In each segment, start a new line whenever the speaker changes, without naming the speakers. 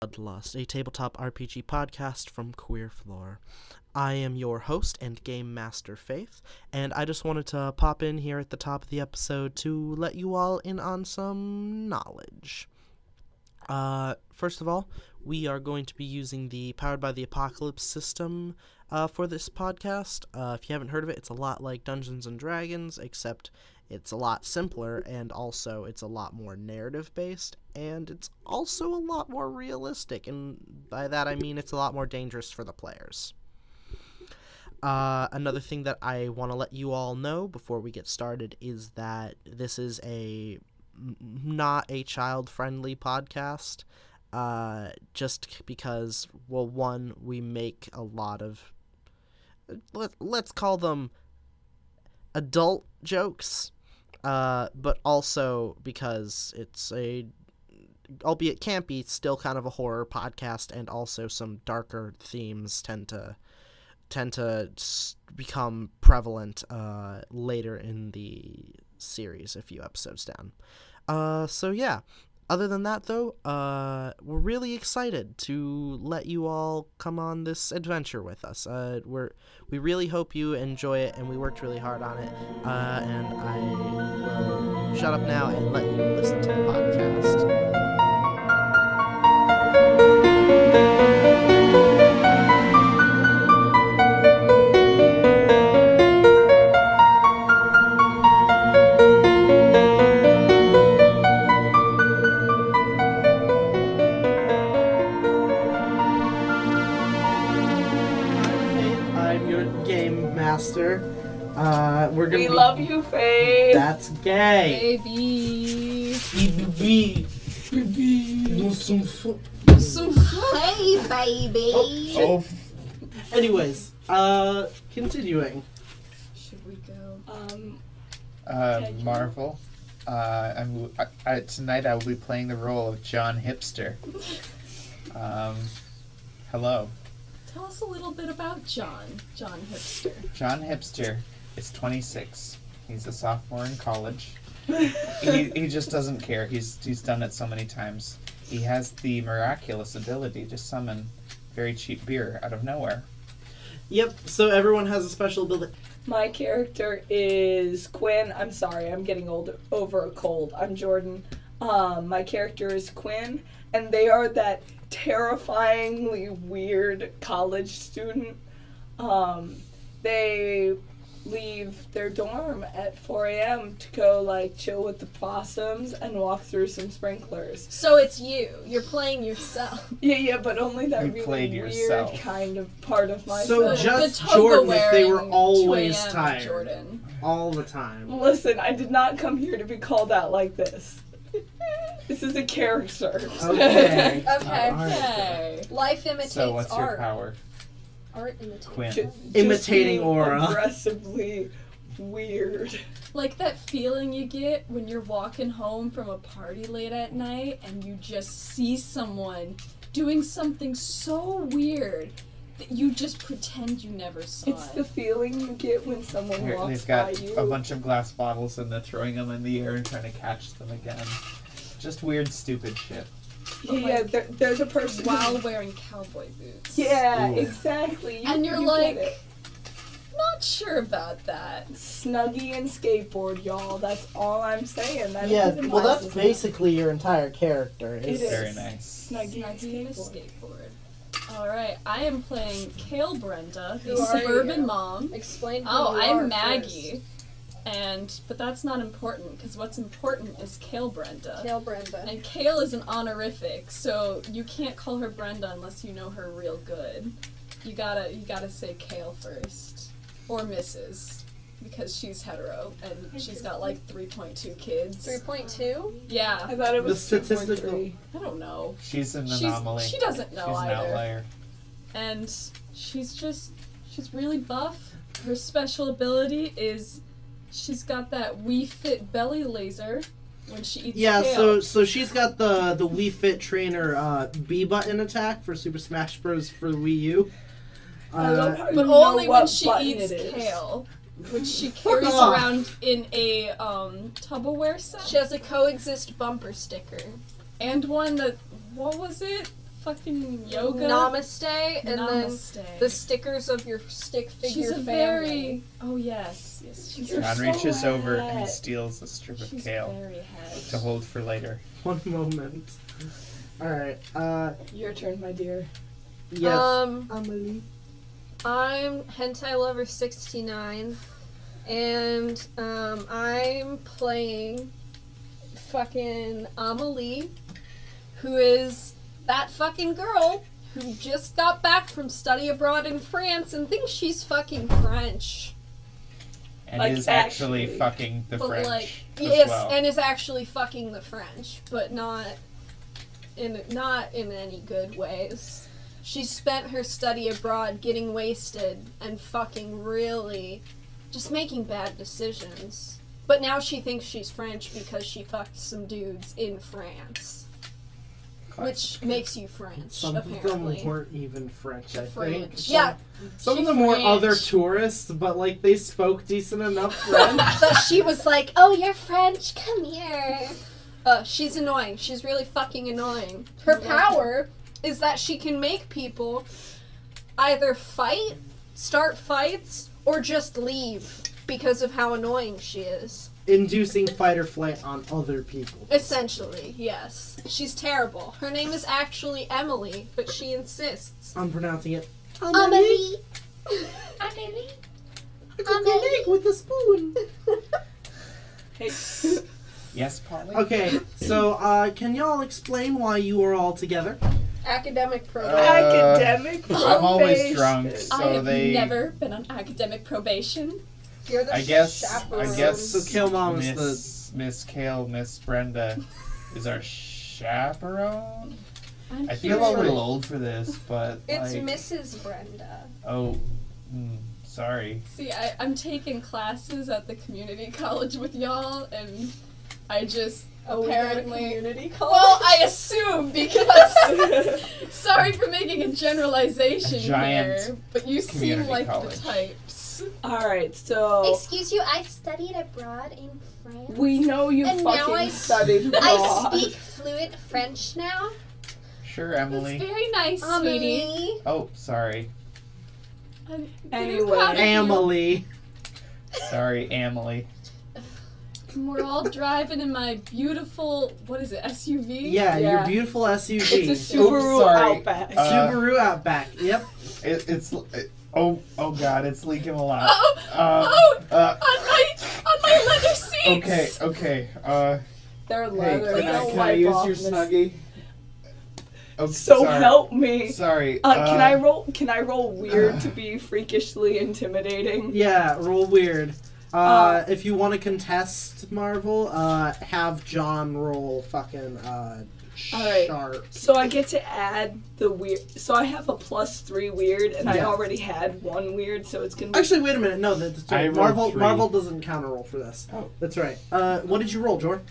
Bloodlust, a tabletop RPG podcast from Queer Floor. I am your host and game master, Faith, and I just wanted to pop in here at the top of the episode to let you all in on some knowledge. First of all, we are going to be using the Powered by the Apocalypse system for this podcast. If you haven't heard of it, it's a lot like Dungeons & Dragons, except it's a lot simpler, and also it's a lot more narrative-based, and it's also a lot more realistic, and by that I mean it's a lot more dangerous for the players. Another thing that I want to let you all know before we get started is that this is not a child-friendly podcast, just because, well, one, we make a lot of, let's call them adult jokes, but also because it's albeit campy, still kind of a horror podcast, and also some darker themes tend to become prevalent later in the series, a few episodes down. So yeah, other than that though, we're really excited to let you all come on this adventure with us. We really hope you enjoy it, and we worked really hard on it, and I will shut up now and let you listen to the podcast.
We love you, Faye.
That's gay.
Baby.
Baby.
Hey, baby.
Oh. Anyways, continuing.
Should we go?
Marvel. Tonight I will be playing the role of Jon Hipster. Hello.
Tell us a little bit about Jon Hipster.
Jon Hipster is 26. He's a sophomore in college. He just doesn't care. He's done it so many times. He has the miraculous ability to summon very cheap beer out of nowhere.
Yep, so everyone has a special ability.
My character is Kwynn. I'm sorry, I'm getting over a cold. I'm Jordan. My character is Kwynn, and they are that terrifyingly weird college student. They leave their dorm at 4 a.m. to go, chill with the possums and walk through some sprinklers.
So it's you. You're playing yourself.
Yeah, but only that really weird
yourself.
kind of part of myself.
So just Jordan, if they were always tired. Jordan. All the time.
Listen, I did not come here to be called out like this. This is a character.
Okay.
Okay.
Right.
Life imitates
So what's
art.
your power?
Art imitates.
Kwynn.
Imitating
just
aura.
Aggressively weird.
Like that feeling you get when you're walking home from a party late at night and you just see someone doing something so weird that you just pretend you never saw
It's the feeling you get when someone walks
They've
by
got
you.
a bunch of glass bottles and they're throwing them in the air and trying to catch them again. Just weird, stupid shit.
Yeah, they're the person
while wearing cowboy boots.
Yeah,
Ooh.
Exactly.
And you're
you
like,
get it.
not sure about that.
Snuggie and skateboard, y'all. That's all I'm saying. That
Well, that's basically your entire character.
It is.
Very nice.
Snuggie and
Snuggie and a
skateboard.
skateboard. Alright, I am playing Kale Brenda, the
Who are
suburban
you?
mom.
Explain who
Oh,
you are
I'm Maggie.
first.
But that's not important, because what's important is Kale Brenda.
Kale Brenda.
And Kale is an honorific, so you can't call her Brenda unless you know her real good. You gotta say Kale first. Or Mrs. Because she's hetero, and she's got 3.2 kids.
3.2?
Yeah.
I thought it was
The statistical.
2.3.
I don't know.
She's an anomaly.
She doesn't know
She's
either.
an outlier.
And she's really buff. Her special ability is she's got that Wii Fit belly laser when she eats kale.
so she's got the Wii Fit Trainer B button attack for Super Smash Bros. For Wii U.
I love how you
But
know
only when
what
she
button
eats
it is.
kale, which she carries around in a Tupperware set.
She has a coexist bumper sticker.
And one that, what was it? fucking yoga.
Namaste, and
Namaste.
then the stickers of your stick figure
She's a
family.
very... Oh, yes. She's
You're
John
so
reaches over and he
hot.
steals a strip of
She's
kale
very hot.
to hold for later.
One moment. Alright,
Your turn, my dear.
yes.
Amelie. I'm Hentai Lover 69, and I'm playing fucking Amelie, who is that fucking girl who just got back from study abroad in France and thinks she's fucking French.
And
Like,
is actually fucking the
But
French as
yes,
well.
and is actually fucking the French, but not in any good ways. She spent her study abroad getting wasted and fucking really just making bad decisions. But now she thinks she's French because she fucked some dudes in France. Which makes you French,
Some
apparently.
of them weren't even French, I think.
French. Yeah.
Some
She
of them were
French.
other tourists, but like they spoke decent enough French.
But she was like, "Oh, you're French, come here." She's annoying. She's really fucking annoying. Her power is that she can make people either fight, start fights, or just leave because of how annoying she is.
Inducing fight or flight on other people.
Essentially, yes. She's terrible. Her name is actually Emily, but she insists.
I'm pronouncing it
Amelie.
I took your leg with a spoon.
Hey.
Yes, Polly?
Okay, so can y'all explain why you are all together?
Academic program.
Academic
I'm always
probation.
drunk,
I
so
have
they...
never been on academic probation.
You're the
I guess
chaperone.
So Kale Mom is
Miss Kale, Miss Brenda is our chaperone.
I'm
I feel
here
a
for-
little old for this, but
It's
like,
Mrs. Brenda.
oh, sorry.
See, I'm taking classes at the community college with y'all, and I just apparently...
community college.
Well, I assume, because... Sorry for making a generalization
A giant
here, but you seem
community
like
college.
the types.
Alright, so
Excuse you, I studied abroad in France.
we know you
And now
fucking
I
studied
I
abroad.
speak fluent French now.
Sure,
That's
Emily.
very nice, sweetie.
Amelie.
Oh, sorry.
I'm
Anyway.
very proud of you.
Amelie.
Sorry, Amelie.
We're all driving in my beautiful, what is it, SUV?
Yeah, your
Yeah.
beautiful SUV.
It's a Subaru
sorry.
Outback.
Subaru Outback. Yep.
Oh god, it's leaking a lot.
Oh, on my leather seats.
Okay.
They're
Hey,
leather.
can
They'll
I
wipe
use
off
your
this-
snuggie? Oh,
So
sorry.
help me.
Sorry.
Can I roll? Can I roll weird to be freakishly intimidating?
Yeah, roll weird. If you want to contest Marvel, have John roll fucking
Alright.
sharp.
So I get to add the weird. So I have a +3 weird, and I
Yeah.
already had 1 weird, so it's gonna be.
Actually, wait a minute. No, that's
I
right.
rolled
Marvel
3.
Marvel doesn't counter roll for this.
Oh.
That's right. What did you roll, Jor?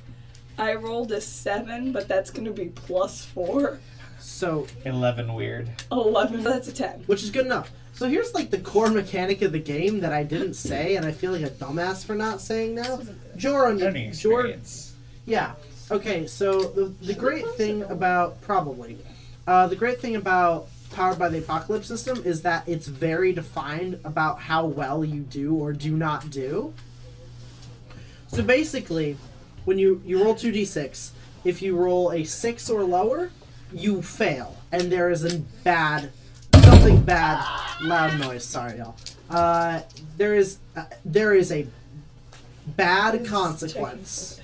I rolled a 7, but that's gonna be +4.
So,
11 weird.
11. That's a 10.
which is good enough. So here's like the core mechanic of the game that I didn't say, and I feel like a dumbass for not saying now. Jor,
Learning
Jor,
experience.
yeah. Okay, so the great thing about the great thing about Powered by the Apocalypse system is that it's very defined about how well you do or do not do. So basically, when you roll 2d6, if you roll a 6 or lower, you fail, and there is something bad. Loud noise. Sorry, y'all. There is a bad consequence.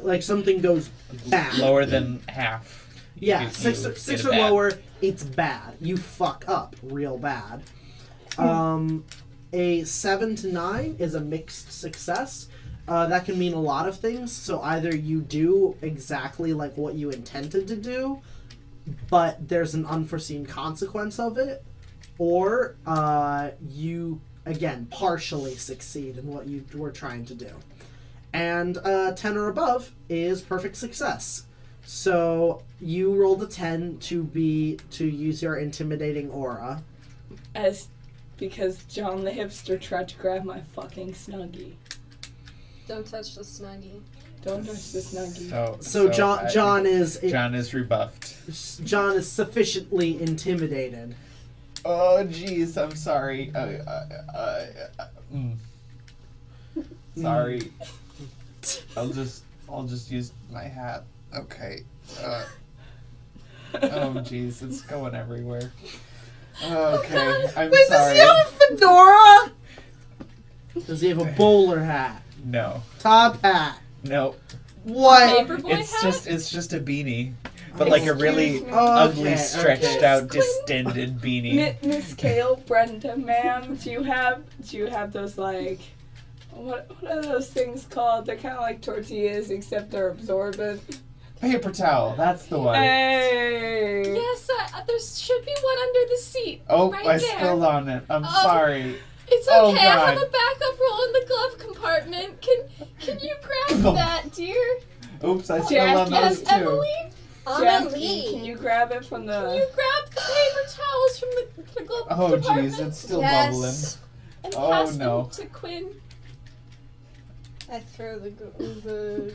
Like something goes bad.
Lower than half.
Yeah,
You
six
get
or
a bad.
lower, it's bad. You fuck up real bad. A 7 to 9 is a mixed success. That can mean a lot of things. So either you do exactly like what you intended to do, but there's an unforeseen consequence of it, or you, again, partially succeed in what you were trying to do. And 10 or above is perfect success. So you rolled a 10 to use your intimidating aura.
Because Jon the Hipster tried to grab my fucking snuggie.
Don't touch the snuggie.
Don't touch this nuggie.
So John is
John is rebuffed.
John is sufficiently intimidated.
Oh jeez, I'm sorry. Sorry. I'll just use my hat. Okay. Oh jeez, it's going everywhere. Okay, I'm
Wait,
sorry.
does he have a fedora? Does he have a bowler hat?
No.
Top hat?
Nope.
What?
Paperboy hat?
It's just a beanie. But like a really
Excuse me.
ugly,
Okay,
stretched
okay.
out, distended beanie.
Miss Kale Brenda, ma'am, do you have those like what are those things called? They're kind of like tortillas except they're absorbent.
Paper towel, that's the one.
Hey.
Yes, there should be one under the seat.
Oh,
right
I
there.
spilled on it. I'm sorry.
It's
Oh,
okay. I have
God.
a backup roll in the glove compartment. Can you grab that, dear?
Oops, I spilled on
Jackie.
those too.
Emily,
Jackie,
Amelie.
can you grab it from
can
the?
you grab the paper towels from the glove
Oh
compartment?
jeez, it's still
Yes.
And
Oh,
pass
no.
them to Kwynn.
I throw the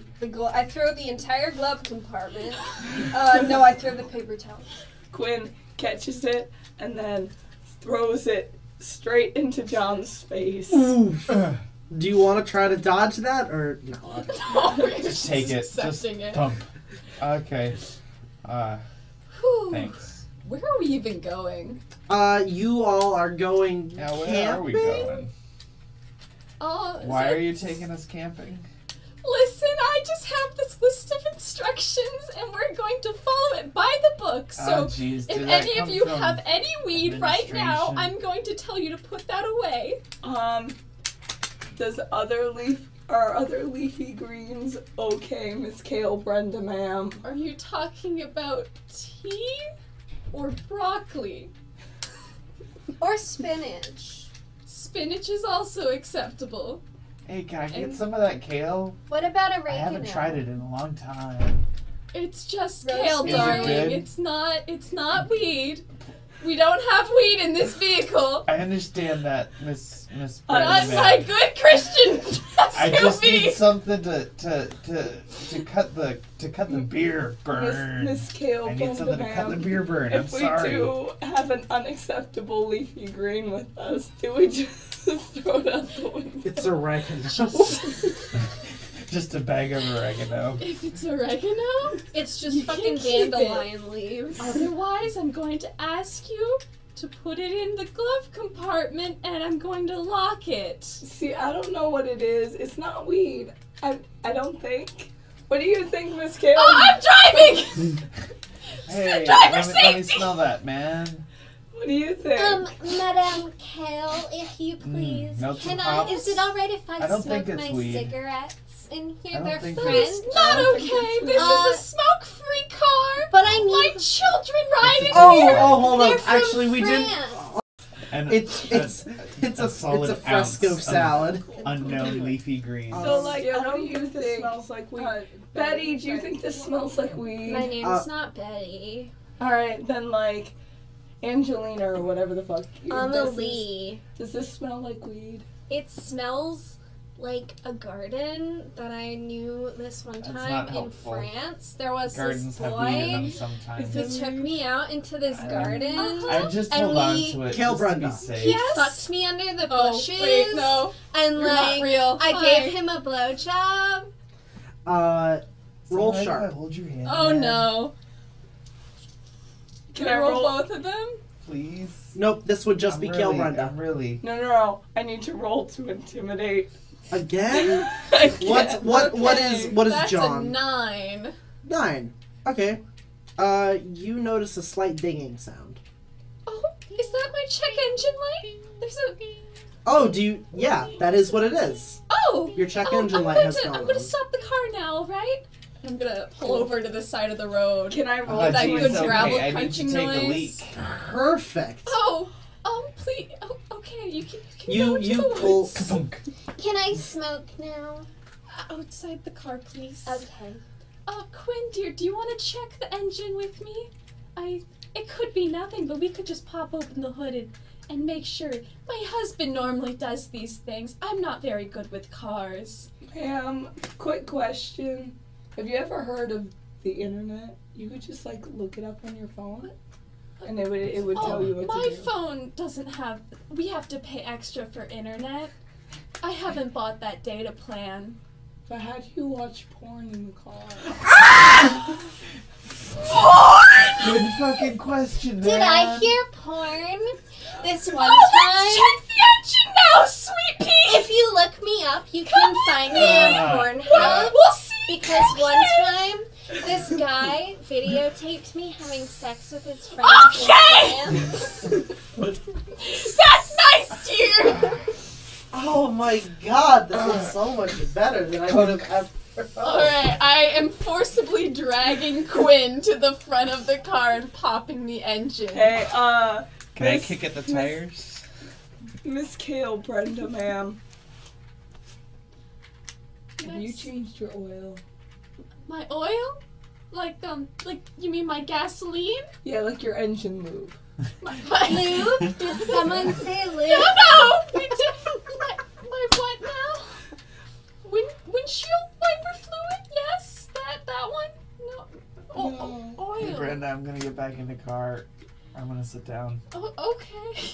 I throw the entire glove compartment. No, I throw the paper towel.
Kwynn catches it and then throws it straight into John's face.
Oof.
bubbling.
Do you want to try to dodge that or no? Okay.
No, we're
Just take it. Just
accepting it.
thump. Okay.
Whew.
Thanks.
Where are we even going?
You all are going
Now where
camping?
are we going? Why are you taking us camping?
Listen, I just have this list of instructions, and we're going to follow it by the book. So,
Jeez,
if
did that
any of
come
you
from
have any weed right now,
administration?
I'm going to tell you to put that away.
Does other leafy greens okay, Miss Kale Brenda, ma'am?
Are you talking about tea or broccoli?
Or spinach.
Spinach is also acceptable.
Hey, can I get
And-
some of that kale?
What about
I
oregano?
haven't tried it in a long time.
It's just
Roast
kale,
beef.
Is it
darling.
good?
It's not weed. We don't have weed in this vehicle.
I understand that, Miss
Not
Brenda.
my good Christian
I just
SUV.
need something to cut the beer burn.
Miss Kale
I need
Brenda,
something to cut the
ma'am.
beer burn. I'm
If we
sorry.
do have an unacceptable leafy green with us, do we just throw it out the window?
It's oregano.
Just a bag of oregano.
If it's oregano,
It's just
You
fucking
can keep
dandelion leaves.
otherwise I'm going to ask you to put it in the glove compartment and I'm going to lock it.
See, I don't know what it is. It's not weed. I don't think. What do you think, Miss Kale?
Oh, I'm driving!
Hey,
driver
let me
safety!
smell that, man.
What do you think?
Madame Kale, if you please,
melted
can
hops?
is it alright if I
don't
smoke
think it's
my
weed.
cigarettes in
I
here?
don't
They're
think
That
French.
is not
I don't think
okay.
it's
This
weed.
is a smoke-free car.
But I
My
need.
children ride in
Oh,
here.
oh, hold
They're
on.
from
Actually, we didn't.
France.
And
It's a
solid
fresco
ounce of
salad.
unknown leafy greens.
So, like, yeah, I what don't do you think this think? smells like weed. Betty, do you think this smells like weed?
My name's not Betty.
Alright, then, like, Angelina or whatever the fuck.
Amelie.
Does this smell like weed?
It smells like a garden that I knew this one
That's
time
not
in
helpful.
France. There was
Gardens
this
have weed in them
boy
sometimes.
who took me out into this garden.
I just
And
hold on
we-
to it
Kale
just to be
Brenda.
safe.
He
Yes.
fucked me under the
Oh,
bushes.
wait, no.
And
You're not
like
real.
I
Hi.
gave him a blowjob.
Roll
Is it alright if I
sharp.
hold your hand,
Oh
man?
no. Can I roll both of them?
Please.
Nope, this would just be Kale Brenda.
I'm really.
No. I need to roll to intimidate.
Again?
What
What is
That's
John?
a 9.
9. Okay. You notice a slight dinging sound.
Oh, is that my check engine light? There's a.
Oh, do you? Yeah, that is what it is.
Oh!
Your check
Oh,
engine
I'm
light
going
has
to,
gone
I'm going
on.
to stop the car now, right? I'm gonna pull over to the side of the road.
Can I roll?
Oh, that
geez,
good
okay,
gravel
I need to
crunching
take a
noise.
leak.
Perfect.
Oh, please. Oh, okay, you can
You-
go into
you
the
pull-
woods.
Ka-bunk.
Can I smoke now?
Outside the car, please.
Okay.
Kwynn, dear, do you want to check the engine with me? It could be nothing, but we could just pop open the hood and make sure. My husband normally does these things. I'm not very good with cars.
Ma'am, quick question. Have you ever heard of the internet? You could just like look it up on your phone, and it would tell you what to do.
My phone doesn't have. We have to pay extra for internet. I haven't bought that data plan.
But how do you watch porn in the car?
Good fucking question, man.
Did I hear porn this one
Let's
time?
check the engine now, sweet pea.
If you look me up, you can find me on Pornhub.
We'll see.
Because one time, this guy videotaped me having sex with his friends.
That's nice, dear.
Oh my god, this is so much better than I would have ever.
Alright, I am forcibly dragging Kwynn to the front of the car and popping the engine.
Hey,
Can I kick at the tires?
Miss Kale Brenda, ma'am. Have you
Yes.
changed your oil?
My oil? Like you mean my gasoline?
Yeah, like your engine lube.
My
Lube? Did someone say lube?
No, we did. My what now? Windshield wiper fluid? Yes, that one. No.
No.
Oil.
Hey, Brenda, I'm gonna get back in the car. I'm gonna sit down.
Oh, okay.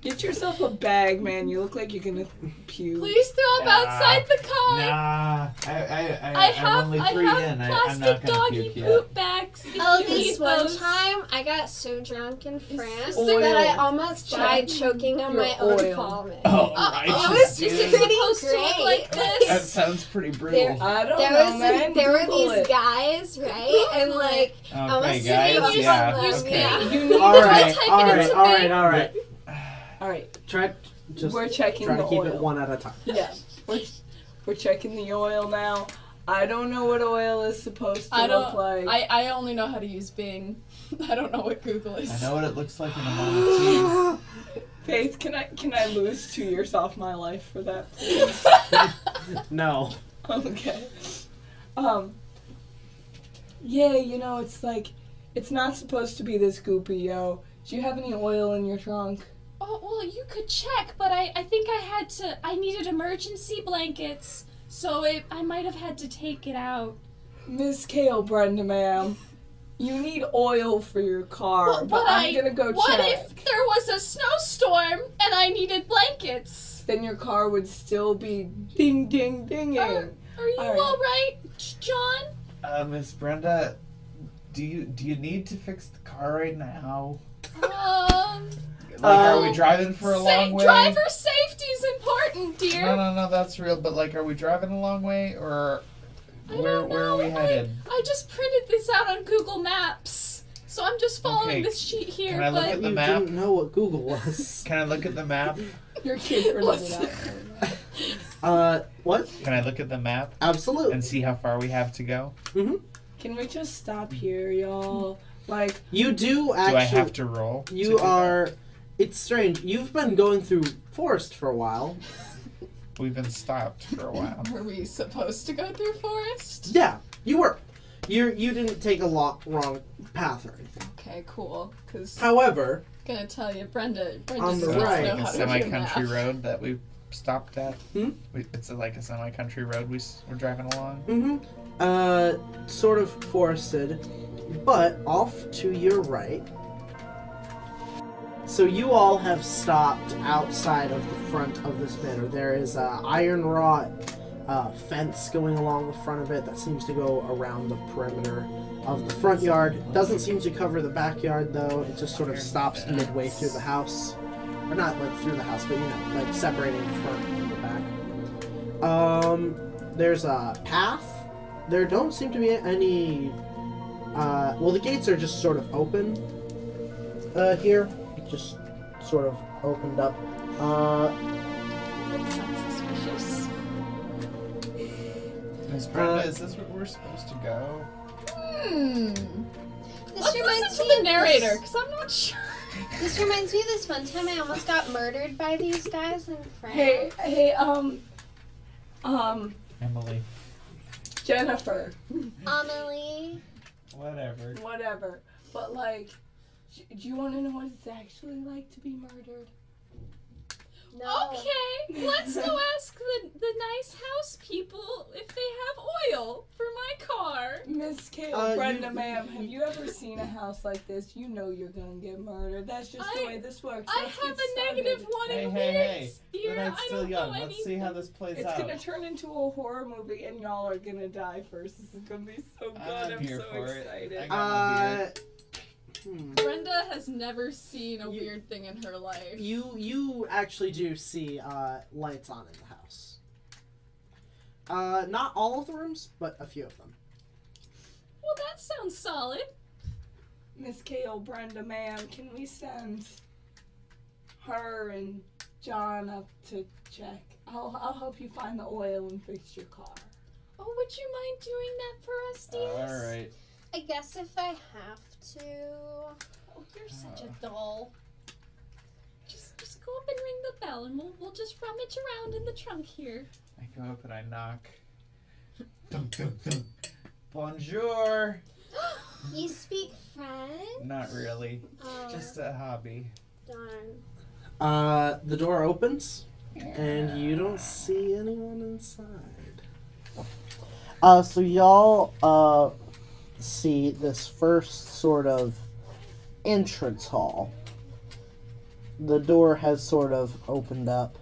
Get yourself a bag, man. You look like you're gonna puke.
Please throw them outside the car.
Nah,
I'm only three in. I'm not gonna doggy
puke yet.
poop bags. If
Oh,
you
this
need
one
those.
time, I got so drunk in France
oil.
that I almost died choking on
Your
my own
oil.
vomit.
Oh,
Oh,
righteous,
is it
dude.
supposed to look
great.
like this?
That sounds pretty brutal.
I don't
There
know, man.
there were
Google
these
it.
guys, right? And like,
Okay,
almost
guys,
sitting
yeah,
on
use
okay.
me.
You need
Alright,
type it
alright,
into
alright,
me?
alright.
All right.
Try just
We're checking
try to
the
keep
oil.
it one at a time.
Yeah. We're checking the oil now. I don't know what oil is supposed to
I
look
don't.
like.
I only know how to use Bing. I don't know what Google is.
I know what it looks like in a moment.
Faith, can I lose 2 years off my life for that, please?
No.
Okay. Yeah, you know, it's like, it's not supposed to be this goopy, yo. Do you have any oil in your trunk?
Oh, well, you could check, but I think I needed emergency blankets, so I might have had to take it out.
Miss Kale Brenda, ma'am, you need oil for your car,
Well,
but I'm gonna go
What
check.
if there was a snowstorm and I needed blankets?
Then your car would still be ding, ding, dinging.
Are you
All right.
all right, John?
Miss Brenda, do you need to fix the car right now?
Um,
Are we driving for a long way?
Driver safety is important, dear.
No, that's real. But are we driving a long way, or
I
where
don't
are we
know.
headed?
I just printed this out on Google Maps, so I'm just following
Okay,
this sheet here.
can I look
but
at the
You
map?
didn't know what Google was.
Can I look at the map?
Your kid printed it out.
What?
Can I look at the map
Absolutely.
and see how far we have to go?
Can we just stop here, y'all? Like,
You do actually.
Do I have to roll? to
You
do that?
are. It's strange. You've been going through forest for a while.
We've been stopped for a while.
Were we supposed to go through forest?
Yeah, you were. You didn't take a wrong path or anything.
Okay, cool. Cause
However,
gonna tell you, Brenda
On the
does not
right.
know
Like a
how to
semi-country
do math.
road that we stopped at.
Hmm?
It's like a semi-country road we're driving along.
sort of forested, but off to your right. So you all have stopped outside of the front of this manor. There is a iron wrought fence going along the front of it that seems to go around the perimeter of the front yard. Doesn't seem to cover the backyard though. It just sort of stops midway through the house. Or not like through the house, but separating the front from the back. There's a path. There don't seem to be any the gates are just sort of open here. Just sort of opened up.
That's not suspicious.
Miss Brenda, is this where we're supposed to go?
This
Let's
reminds
listen
me
to
of
the narrator, because I'm not sure.
This reminds me of this one time I almost got murdered by these guys in France.
hey,
Emily.
Jennifer.
Amelie.
Whatever.
Whatever. But like, Do you want to know what it's actually like to be murdered?
No.
Okay, let's go ask the nice house people if they have oil for my car.
Miss Kale Brenda, ma'am, have you ever seen a house like this? You know you're gonna get murdered. That's just the way this works.
I
Let's
have
get
a
started.
negative one in
Hey.
wits
The
here.
night's
I
still
don't
young.
know
Let's see how this plays
It's
out.
gonna turn into a horror movie, and y'all are gonna die first. This is gonna be so good.
I'm
I'm
here
so
for it.
excited.
I got my beer.
Brenda has never seen a weird thing in her life.
You actually do see lights on in the house. Not all of the rooms, but a few of them.
Well, that sounds solid.
Miss Kale Brenda, ma'am, can we send her and John up to check? I'll help you find the oil and fix your car.
Oh, would you mind doing that for us, dears?
All right.
I guess if I have to.
Oh, you're such a doll. Just go up and ring the bell, and we'll just rummage around in the trunk here.
I go up and I knock. Dunk, dunk, dunk. Bonjour.
You speak French?
Not really.
Oh,
Just a hobby.
darn.
The door opens, and you don't see anyone inside. So y'all, see this first sort of entrance hall. The door has sort of opened up.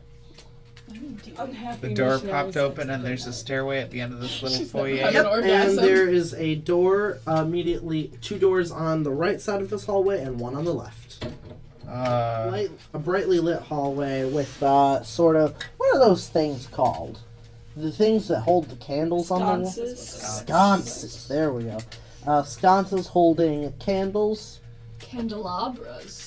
Unhappy
The door
missionaries
popped open
have
and
to
there's
go
a
back.
stairway at the end of this little
She's
foyer.
never had an
And
orgasm.
there is a door immediately, 2 doors on the right side of this hallway and 1 on the left. A brightly lit hallway with sort of, what are those things called? The things that hold the candles on the wall? Sconces. There we go. Sconces holding candles.
Candelabras.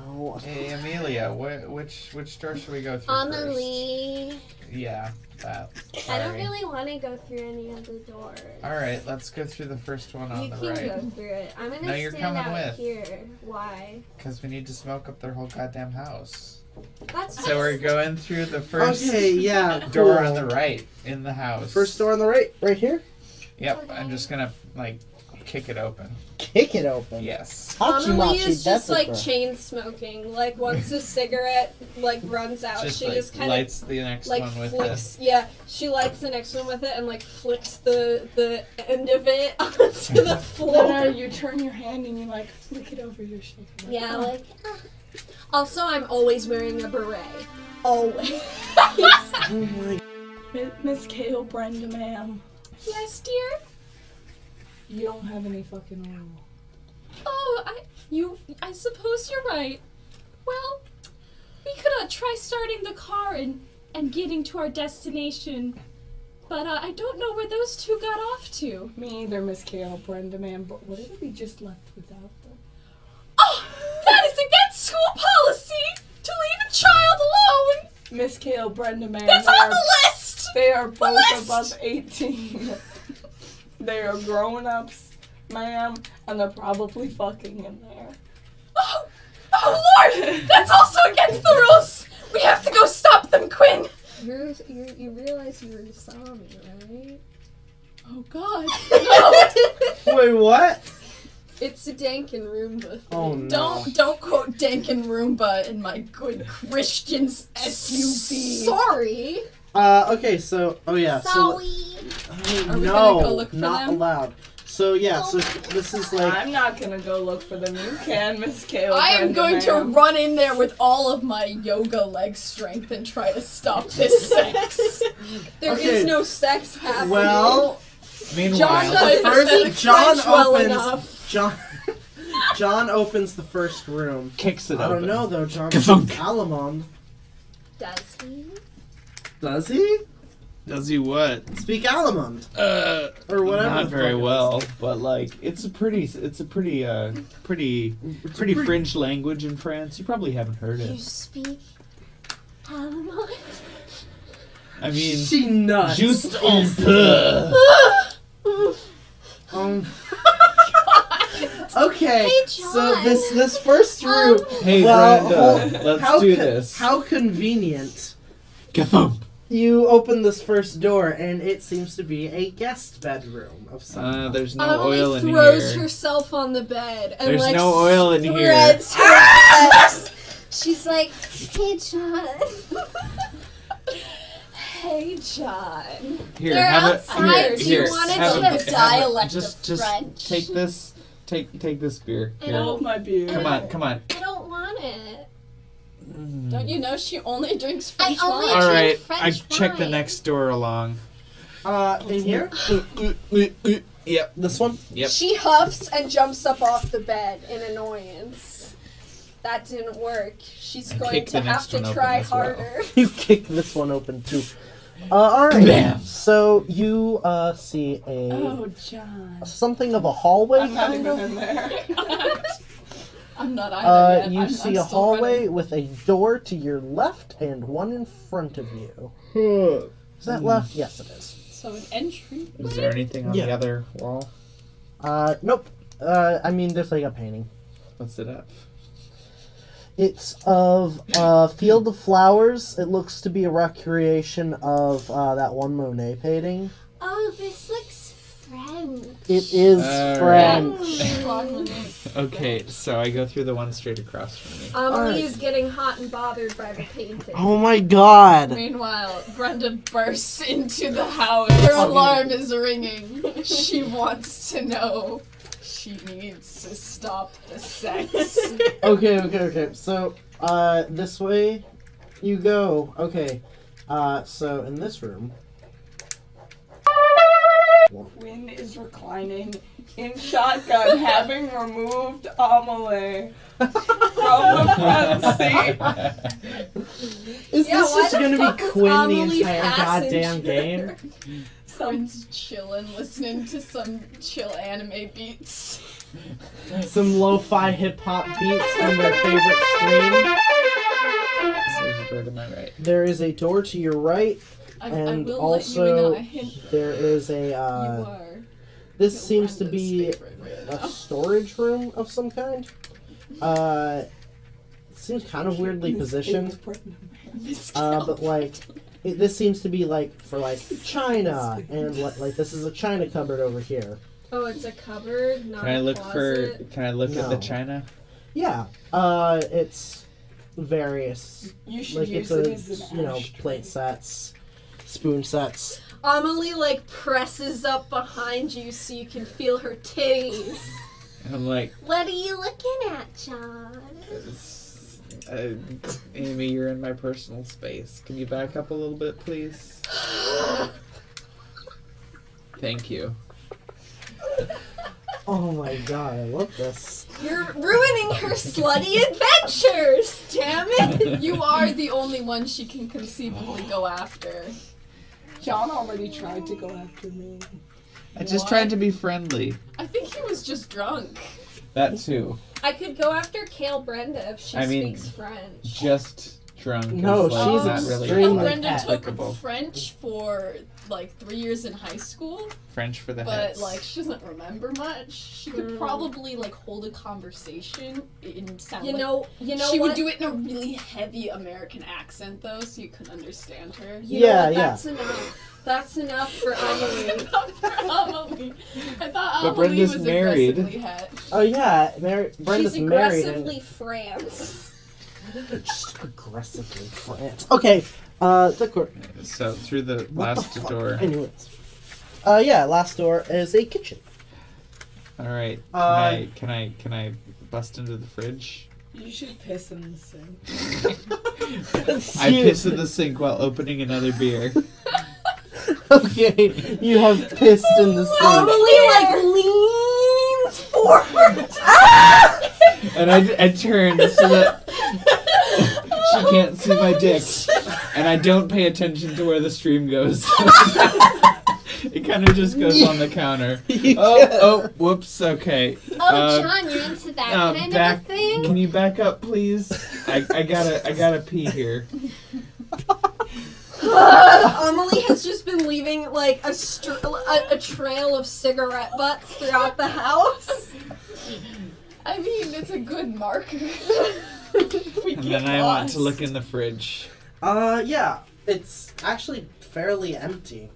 Oh,
Hey Amelia, which door should we go through
Amelie.
first? Yeah, that.
I don't
Sorry.
really want to go through any of the doors.
Alright, let's go through the first one on
You
the
can
right.
go through it. I'm gonna
No, you're
stand
coming
out
with.
here. Why?
Because we need to smoke up their whole goddamn house.
That's
So we're going through the first
okay, yeah,
door
cool.
on the right in the house.
First door on the right here.
Yep,
Okay.
I'm just gonna, kick it open.
Kick it open.
Yes.
Amelie is just like
Death
chain smoking. Like once a cigarette runs out,
Just,
she just kind of
lights the next one with
flicks. Yeah, she lights the next one with it and flicks the end of it onto the floor.
No, you turn your hand and you flick it over your shoulder.
Yeah, Also, I'm always wearing a beret. Always.
Oh my.
Miss Kale Brenda, ma'am,
Yes, dear.
you don't have any fucking oil.
Oh, I suppose you're right. Well, we could try starting the car and getting to our destination, but I don't know where those two got off to.
Me either, Miss Kale Brenda, ma'am, but what if we just left without them?
Oh, that is against school policy to leave a child alone.
Miss Kale Brenda, ma'am,
That's on the list.
they are both
list!
above 18. They are grown-ups, ma'am, and they're probably fucking in there.
Oh Lord, that's also against the rules. We have to go stop them, Kwynn.
You realize you saw me, right?
Oh God.
Wait, what?
It's a Dank and Roomba.
Oh no.
Don't quote Dank and Roomba in my good Christian's SUV.
Sorry.
Okay, so, oh yeah,
Sorry.
Are we
no,
gonna go look for
not
them?
allowed. So yeah, so this is
I'm not gonna go look for them. You can, Miss Kale
I am
Brenda,
going to
ma'am.
run in there with all of my yoga leg strength and try to stop this sex.
There is
Okay.
no sex happening.
well,
Meanwhile,
John doesn't
first
speak
John
French well
opens
enough.
John opens the first room.
kicks it
I
open.
don't know though, John
Ka-thunk.
speaks Alamond.
Does he?
Does he?
Does he what?
Speak Alamond. Or whatever.
Not
the
very
fuck it
well,
is.
but it's a pretty fringe language in France. You probably haven't heard
You
it.
speak Alamond?
I mean,
She nuts.
juste un peu.
Okay,
Hey,
so
John.
this first room.
Hey,
well,
Brenda, let's
how
do
con-
this.
How convenient.
Ka-thump.
You open this first door, and it seems to be a guest bedroom of some kind.
There's no oil
Amelie
in
throws
here.
herself on the bed and
There's
like
no oil in here.
spreads her legs. She's like, "Hey, John."
Hey, John.
Here,
They're
have
outside.
it.
Do
Here,
you wanna
have
know
a-
the
have a-
dialect
just,
of
just
French?
take this. Take this beer.
I
Here.
don't-
Hold my beer.
Come on, come on.
I don't want it.
Don't you know she only drinks
I
French
only
wine?
All right,
French
I checked the
wine.
next door along.
In here?
Yep.
This one?
Yep.
She huffs and jumps up off the bed in annoyance. That didn't work. She's going
kick
to
the
have
next
to
one open
try
as well.
harder.
You kick this one open too. Alright.
Bam.
So you see a
Oh, John.
something of a hallway
I'm not
kind
even
of.
in there.
I'm not either yet.
You
I'm
see a
still
hallway
running.
with a door to your left and one in front of you. Is that left? Yes, it is.
So an entry.
Is there anything on
Yeah.
the other wall?
Nope. I mean, there's like a painting.
What's it up?
It's of a field of flowers. It looks to be a recreation of that one Monet painting.
Oh, this looks French.
It is
Alright.
French.
Okay, so I go through the one straight across from me.
Amelie is getting hot and bothered by the painting.
Oh my god.
Meanwhile, Brenda bursts into the house. Her alarm is ringing. She wants to know. She needs to stop the sex.
Okay. So, this way you go. Okay. So in this room.
Kwynn is reclining in shotgun, having removed Amelie from the front seat.
Is
Yeah,
this
why
just
the
gonna
fuck
be
was
Quinn the
Amelie
entire
passenger?
goddamn game?
Quinn's chillin', listening to some chill anime beats.
Some lo-fi hip-hop beats from their favorite stream.
There's a door to my right.
There is a door to your right,
I
and
will
also
let you in on a hint.
there is
You
a.
are.
This seems to be
Yolanda's favorite right
a
now.
storage room of some kind. It seems kind of weirdly positioned.
Miss
But like, this seems to be like for like China, and like this is a China cupboard over here.
Oh, it's a cupboard, not
Can I
a
look
closet.
Can I look at the
No.
china?
Yeah, it's various.
You should
Like
use
it's
it as an ashtray.
plate sets, spoon sets.
Amelie like presses up behind you so you can feel her titties.
And I'm like,
What are you looking at, John?
Amy, you're in my personal space. Can you back up a little bit, please? Thank you.
Oh my god, I love this.
You're ruining her slutty adventures, damn it!
You are the only one she can conceivably go after.
John already tried to go after me.
I just tried to be friendly.
I think he was just drunk.
That too.
I could go after Kale Brenda if she
I mean,
speaks French.
Just drunk.
No,
is, like,
she's
not really
extremely
And Brenda took
applicable.
French for like 3 years in high school,
French for the
but
heads.
like she doesn't remember much. She could probably like hold a conversation and sound
You
like
know
she
what?
would do it in a really heavy American accent though, so you couldn't understand her.
You know
Yeah,
what?
yeah.
That's enough. That's enough for Amelie.
Not for Amelie. I thought
But
Amelie
Brenda's
was
married.
aggressively het.
Oh yeah, Brenda's
She's
married.
aggressively France.
Just aggressively France. Okay, the court.
So through the
What the
last
fuck?
door.
Anyways. Yeah, last door is a kitchen.
All right.
Uh,
Can I bust into the fridge?
You should piss in the sink.
I piss in the sink while opening another beer.
Okay, you have pissed in the sink.
Amelie like leans forward.
And I turn so that she can't see my dick. And I don't pay attention to where the stream goes. It kind of just goes on the counter. Oh, whoops, okay.
Oh, John, you're into that kind of a thing?
Can you back up, please? I gotta pee here.
Amelie has just been leaving like a trail of cigarette butts throughout the house.
I mean, it's a good marker. We
And
get
then I want to
lost.
look in the fridge.
Yeah. It's actually fairly empty.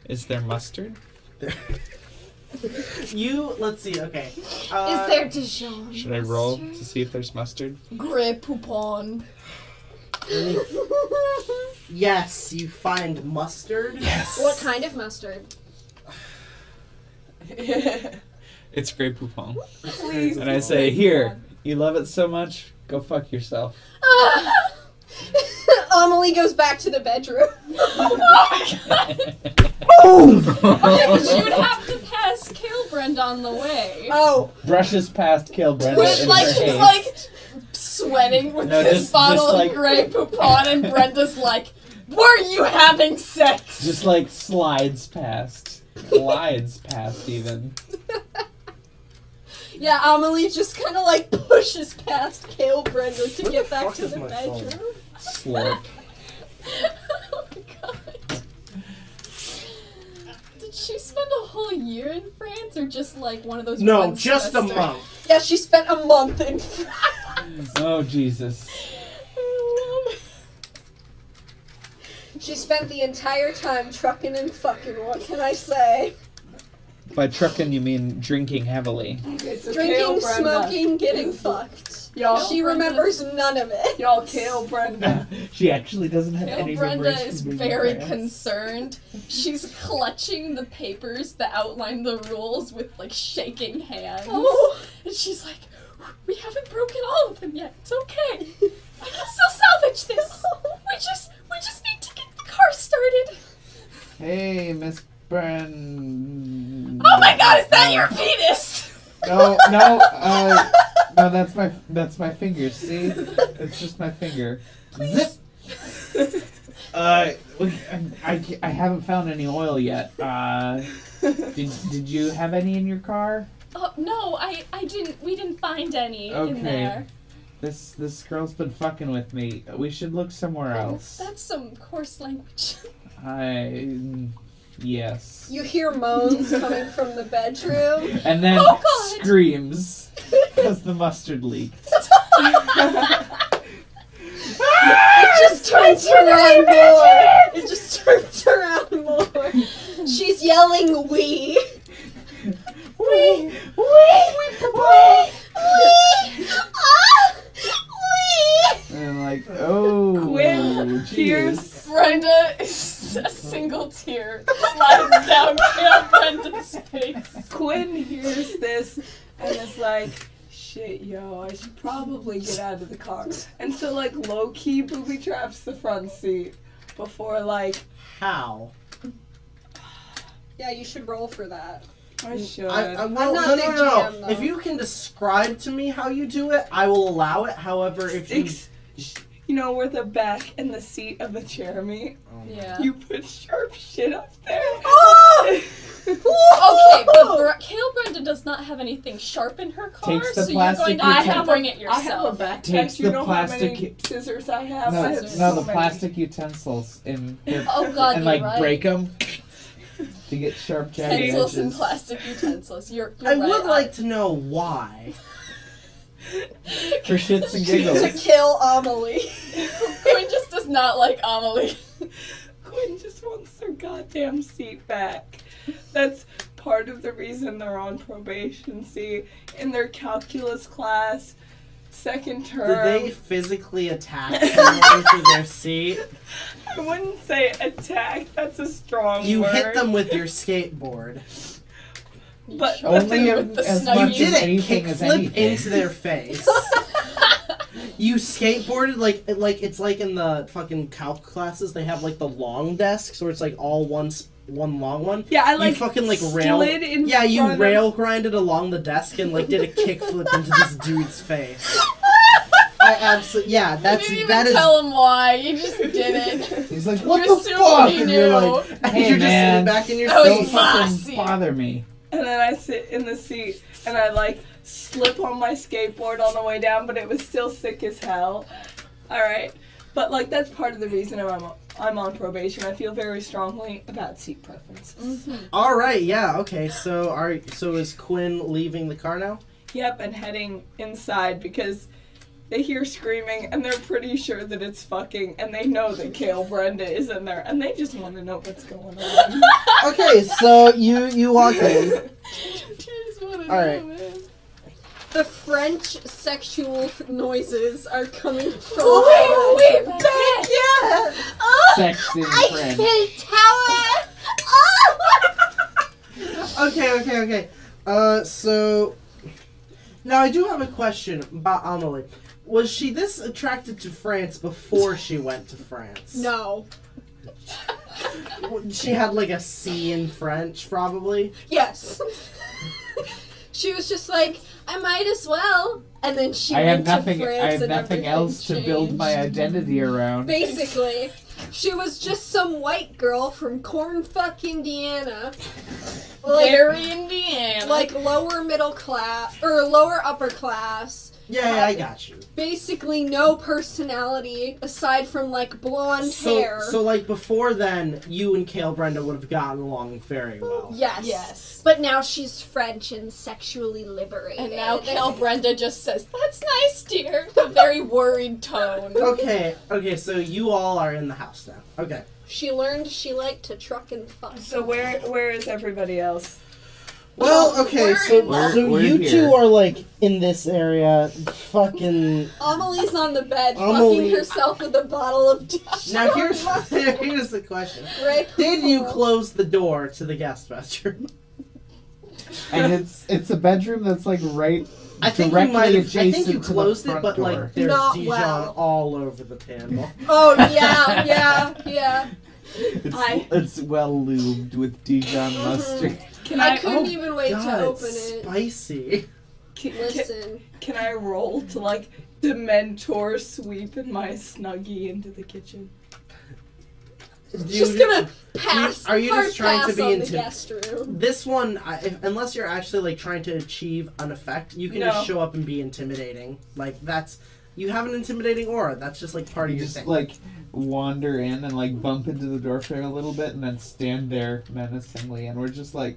Is there mustard?
Let's see, okay.
Is there Dijon?
Should I roll to see if there's mustard?
Grey Poupon.
Yes, you find mustard.
Yes.
What kind of mustard?
It's Grey Poupon.
Please.
And I say, here, you love it so much, go fuck yourself.
Amelie goes back to the bedroom.
Oh my god! Yeah, but she would have to pass Kale Brenda on the way.
Oh,
Brushes past Kale Brenda
With,
in
like,
her
she's
haste.
like sweating with
No,
this
just
bottle
like-
of Grey Poupon, and Brenda's like, were you having sex?
Just like slides past. Glides past even.
yeah, Amelie just kind of like pushes past Kale Brenda to
Where
get
the
back
fuck
to
is
the
my phone?
bedroom.
Slurp.
Oh my god. Did she spend a whole year in France, or just like one of those?
No,
one
just
semester?
a month.
Yeah, she spent a month in France.
Oh, Jesus.
She spent the entire time trucking and fucking, what can I say?
By trucking, you mean drinking heavily.
Okay, so Kale
Drinking,
Brenda.
smoking, getting fucked.
Y'all,
She remembers none of it.
y'all, Kale Brenda.
She actually doesn't have
Kale
any
Brenda
memories
is
from being
very
in France.
concerned. She's clutching the papers that outline the rules with like shaking hands.
Oh.
And she's like, we haven't broken all of them yet. It's okay. I can still salvage this. We just need to get the car started.
Hey, Miss Bren.
Oh my god, is that your penis?
No, that's my finger. See, it's just my finger. Zip. I haven't found any oil yet. Did you have any in your car?
Oh no, I didn't. We didn't find any in
Okay.
there.
This girl's been fucking with me. We should look somewhere else.
That's some coarse language.
Yes.
You hear moans coming from the bedroom.
And then
Oh, God.
screams because the mustard leaked.
It just turns around more. It just turns around more. She's yelling, "We."
Wee! And like, oh,
Kwynn,
jeez.
here's
Brenda is a single tear slides down Kale Brenda's face.
Kwynn hears this and is like, shit, yo, I should probably get out of the car. And so, like, low-key booby traps the front seat before, like,
How?
Yeah, you should roll for that.
I should.
Well,
not
no.
big GM, though.
If you can describe to me how you do it, I will allow it. However, if you...
You know where the back and the seat of the chair meet?
Yeah.
You put sharp shit up there.
Okay, but Kale Brenda does not have anything sharp in her car,
Takes the
so you're
plastic
going to have to
utensil-
bring it
I
yourself.
have a backpack.
Takes
You
the
know
plastic-
how many scissors I have? I have
Scissors.
so
The
many.
plastic utensils in here,
Oh god,
and
you're
like
right.
break them to get sharp jagged
Utensils and
edges.
plastic utensils. You're
I
right.
would like to know why.
For shits and
To
giggles.
kill Amelie.
Quinn just does not like Amelie.
Kwynn just wants their goddamn seat back. That's part of the reason they're on probation. See, in their calculus class, second term.
Did they physically attack someone to their seat?
I wouldn't say attack. That's a strong
You
word.
hit them with your skateboard.
But
Only
With the
as
snuggie.
much
You
as
did it
anything as
kickflip
anything.
into their face. You skateboarded like it's like in the fucking calc classes they have like the long desks where it's like all one long one.
yeah, I like
you fucking like rail.
slid in
Yeah, you
front of-
rail grinded along the desk and like did a kickflip into this dude's face. I absolutely
You didn't even
that is.
tell him why. You just did it.
He's like, what
You
the
assumed
fuck?
he
And you're
knew.
like,
And
hey
you're just
man,
sitting back in your
That was
don't
seat.
my
fucking
seat.
bother me.
And then I sit in the seat and I like slip on my skateboard on the way down, but it was still sick as hell. All right, but like that's part of the reason I'm on probation. I feel very strongly about seat preferences.
All right, yeah, okay. So is Kwynn leaving the car now?
Yep, and heading inside because they hear screaming, and they're pretty sure that it's fucking, and they know that Kale Brenda is in there, and they just want to know what's going on.
Okay, so you walk in.
All
Alright.
The French sexual noises are coming from
Wait,
yeah.
Sexting friend.
Okay. So now I do have a question about Amelie. Was she this attracted to France before she went to France?
No.
She had like a C in French, probably.
Yes. She was just like, I might as well. And then she
I
went
have
to
nothing.
France
I have
and
nothing else to build
changed.
my identity around.
Basically, she was just some white girl from Cornfuck, Indiana. Like,
Gary, Indiana.
like lower middle class or lower upper class.
Yeah, I got you.
Basically, no personality aside from like blonde hair.
So like before then, you and Kale Brenda would have gotten along very well.
Yes.
Yes.
But now she's French and sexually liberated.
And now Kale Brenda just says, "That's nice, dear," with a very worried tone.
Okay, so you all are in the house now. Okay.
She learned she liked to truck and fuck.
So where is everybody else?
Well, okay, so
We're
you
here.
two are like in this area, fucking.
Amelie's on the bed
Amelie-
fucking herself with a bottle of Dijon.
Now here's the question:
Right?
did you close the door to the guest bedroom?
And it's a bedroom that's like right
I think you
directly
might have. I
adjacent
think you
to the
closed it,
front
but
door.
like there's
Not
Dijon
well.
all over the panel.
Oh yeah.
It's well lubed with Dijon mustard.
Can
I
I
couldn't even wait
God,
to open
it's
it.
spicy.
Listen.
can I roll to like Dementor sweep in my snuggie into the kitchen?
Just gonna pass.
Are you
hard
just trying to
pass
be
on the
into
guest room?
this one? Unless you're actually like trying to achieve an effect, you can
No.
just show up and be intimidating. Like that's you have an intimidating aura. That's just like part of
You
your
just
thing.
like wander in and like bump into the door frame a little bit and then stand there menacingly, and we're just like,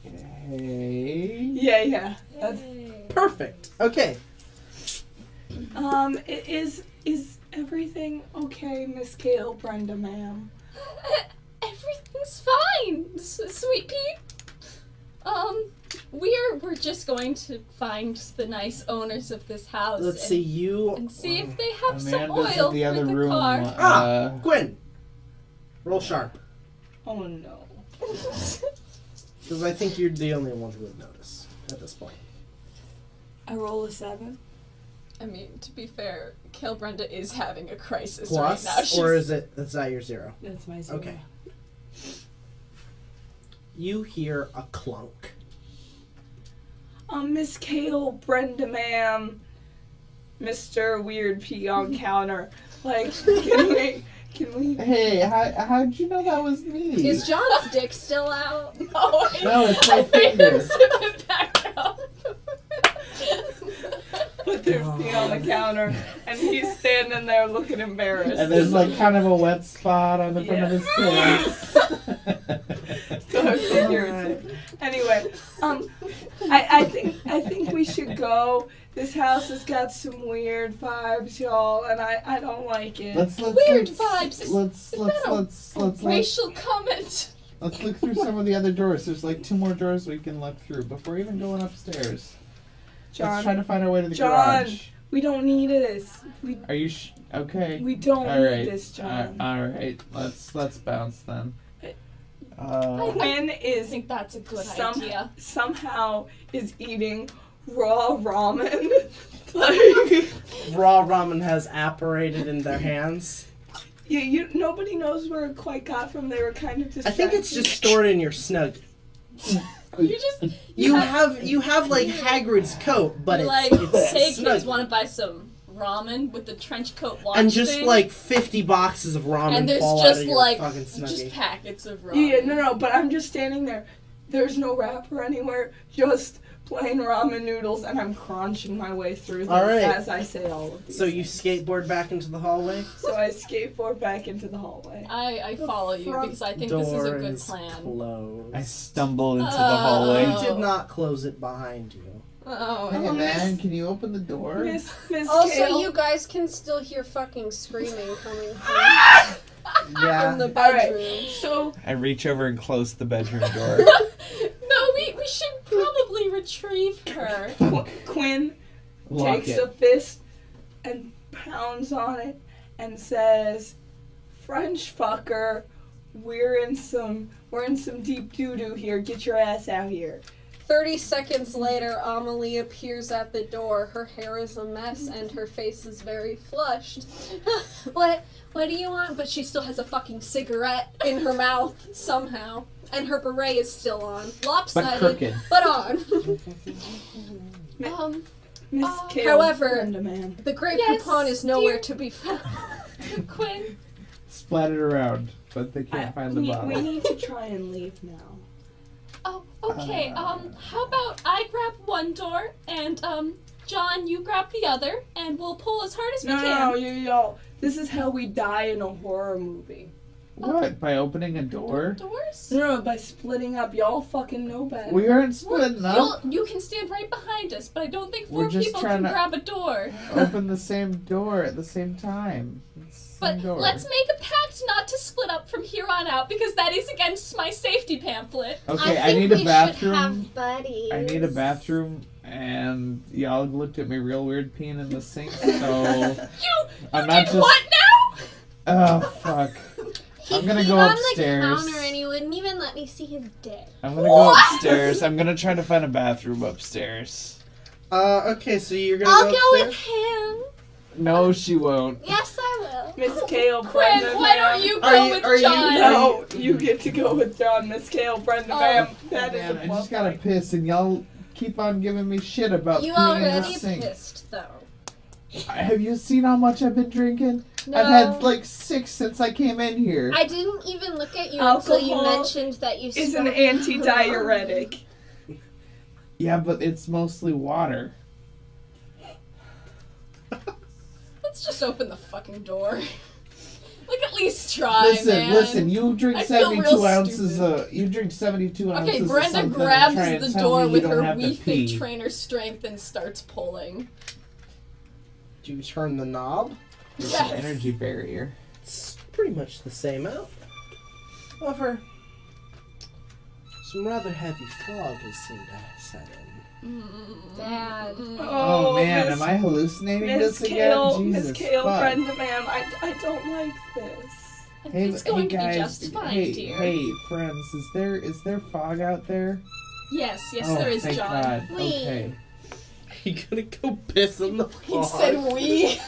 hey.
Yeah. That's,
Perfect. Okay.
is everything okay, Miss Kale Brenda, ma'am?
Everything's fine, sweet pea. We're just going to find the nice owners of this house.
Let's see you.
And see if they have some
Amanda's
oil
in the
for
other
the
room.
car.
Kwynn. Roll sharp,
Oh no.
because I think you're the only one who would notice at this point.
I roll a 7.
I mean, to be fair, Kale Brenda is having a crisis
Plus,
right now. She's,
or is that your 0?
That's my 0.
Okay. You hear a clunk.
Miss Kale Brenda, ma'am. Mr. Weird Pea on counter. Like, can we?
Hey, how'd you know that was me?
Is John's dick still out?
no,
No, it's my
I think
finger.
it's in the background.
Put their pee on the counter, and he's standing there looking embarrassed.
And there's like kind of a wet spot on the front of his pants.
So I figure it's him. Anyway, I think we should go. This house has got some weird vibes, y'all, and I don't like it.
Weird vibes.
Let's
Racial comment.
look through some of the other doors. There's like 2 more doors we can look through before even going upstairs. Let's try to find our way to the
John,
garage.
we don't need this.
Are you okay?
We don't
All
need
right.
this, John.
All right. Let's bounce then.
Quinn
I
is
think that's a good idea.
somehow is eating raw ramen. Like
Raw ramen has apparated in their hands.
nobody knows where it quite got from. They were kind of
I
distracted.
think it's just stored in your snuggie.
You just
You have like Hagrid's coat, but it's
like,
it's
hey kids,
snuggie.
want to buy some ramen with the trench coat watch
And just
thing?
like 50 boxes of ramen
and there's
fall out
just
of your
like
fucking snuggie.
just packets of ramen.
Yeah, no, but I'm just standing there. There's no wrapper anywhere, just plain ramen noodles, and I'm crunching my way through them
All right.
as I say all of these.
So you
things.
skateboard back into the hallway?
So I skateboard back into the hallway.
I follow you
Front
because I think this is a
door
good
is
plan.
closed.
I stumble into the
You
hallway.
Oh.
did not close it behind you.
Oh,
Hey
Oh,
man,
Miss-
can you open the door?
Miss
Also,
Kale.
you guys can still hear fucking screaming coming from
Yeah.
the
All right.
bedroom.
So
I reach over and close the bedroom door.
No, we should probably retrieve her.
Quinn
Lock
takes
it.
a fist and pounds on it and says, "French fucker, we're in some deep doo doo here. Get your ass out here."
30 seconds later, Amelie appears at the door. Her hair is a mess and her face is very flushed. What do you want? But she still has a fucking cigarette in her mouth somehow. And her beret is still on.
But
Lopsided,
crooked.
but on.
Miss
Oh.
Kale
However-
Brenda, man.
The Great
Yes,
Poupon is nowhere
dear.
to be found.
Quinn,
Splattered around, but they can't find the
we
bottle.
need to try and leave now.
oh, okay, how about I grab one door, and, John, you grab the other, and we'll pull as hard as we
No,
can.
y'all. This is how we die in a horror movie.
What? By opening a door?
Doors?
No, by splitting up. Y'all fucking know better.
We aren't splitting up.
You can stand right behind us, but I don't think
We're
four
just
people
trying
can
to-
grab a door.
Open the same door at the same time. It's the
But
same door.
let's make a pact not to split up from here on out, because that is against my safety pamphlet.
Okay, I
think
need a
we
bathroom.
should have buddies.
I need a bathroom, and y'all looked at me real weird peeing in the sink, so I'm not
Did
just.
what now?
Oh fuck! I'm gonna go
on
upstairs.
the counter and he wouldn't even let me see his dick.
I'm gonna go upstairs. I'm gonna try to find a bathroom upstairs.
Okay, so you're gonna
I'll
go
go
upstairs?
with him.
No, she won't.
Yes, I will.
Miss Kale
Quinn,
Brenda,
why
ma'am.
don't you
Are
go
you-
with
are you-
John?
No, you get to go with John, Miss Kale Brenda,
Oh,
ma'am. That is
Man,
a
I
plus
just gotta
point.
piss, and y'all keep on giving me shit about
You
peeing in the
already
sink.
pissed, though.
Have you seen how much I've been drinking?
No.
I've had like 6 since I came in here.
I didn't even look at you until you
Alcohol
mentioned that you
Is an
smelled-
anti-diuretic.
Yeah, but it's mostly water.
Let's just open the fucking door. Like, at least try,
Listen,
man.
listen. You drink
I feel
72
real
ounces.
stupid.
You drink 72 ounces.
Okay,
of
Brenda
something and
grabs
try and
the
tell
door
me you
with
don't
her
have to
Wii Fit
pee.
trainer strength and starts pulling.
Do you turn the knob?
It's
Yes.
an energy barrier.
It's pretty much the same out. However, some rather heavy fog has seemed to set in.
Dad.
Oh, man,
Miss-
am I hallucinating
Miss
this
Kale,
again?
Miss
Jesus
Kale
fuck.
Brenda, ma'am, I don't like this.
Hey,
It's going to
guys,
be just fine,
hey,
dear.
Hey, friends, is there fog out there?
Yes,
oh,
there is,
thank
John.
God.
Wee.
Okay.
You gonna go piss in the fog?
He said we.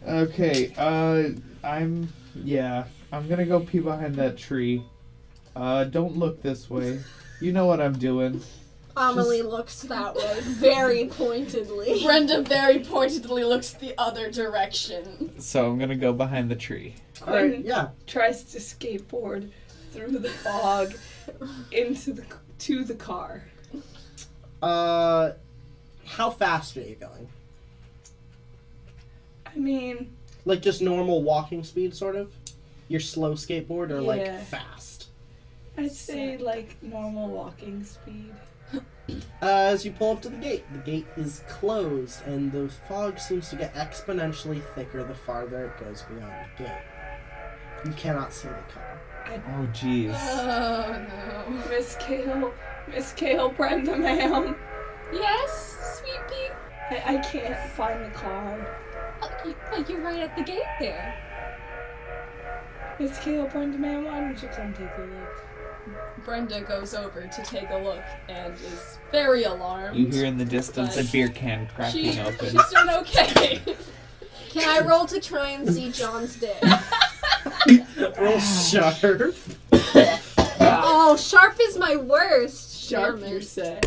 Okay, I'm gonna go pee behind that tree. Don't look this way. You know what I'm doing.
Amelie looks that way very pointedly.
Brenda very pointedly looks the other direction.
So I'm gonna go behind the tree.
Alright, yeah.
Tries to skateboard through the fog to the car.
How fast are you going?
I mean,
Like just normal walking speed, sort of? Your slow skateboard, or
Yeah.
like fast?
I'd say like normal walking speed.
As you pull up to the gate is closed, and the fog seems to get exponentially thicker the farther it goes beyond the gate. You cannot see the car.
Oh jeez.
Oh no.
Miss Kale Brenda, ma'am.
Yes, sweet pea.
I can't find the car.
But you're right at the gate there.
Miss Kale Brenda, ma'am, why don't you come take a look?
Brenda goes over to take a look and is very alarmed.
You hear in the distance a
But
beer can cracking
She's
open.
doing okay.
Can I roll to try and see John's dick?
Roll sharp.
Oh, sharp is my worst.
Sharp,
Damn
you
it.
say.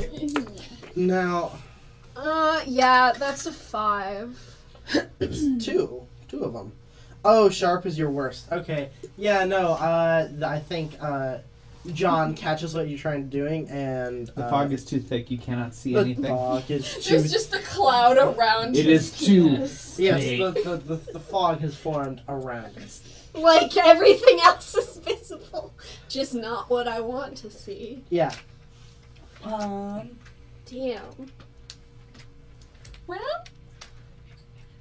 Now,
Yeah, that's a 5.
it's two of them. Oh, sharp is your worst. Okay. Yeah, no, I think, John catches what you're trying to doing, and...
The fog is too thick. You cannot see
the
anything.
fog is too...
There's just a cloud around
It
his
is too
penis.
Yes,
thick.
the fog has formed around us.
Like, everything else is visible. Just not what I want to see.
Yeah.
Damn.
Well,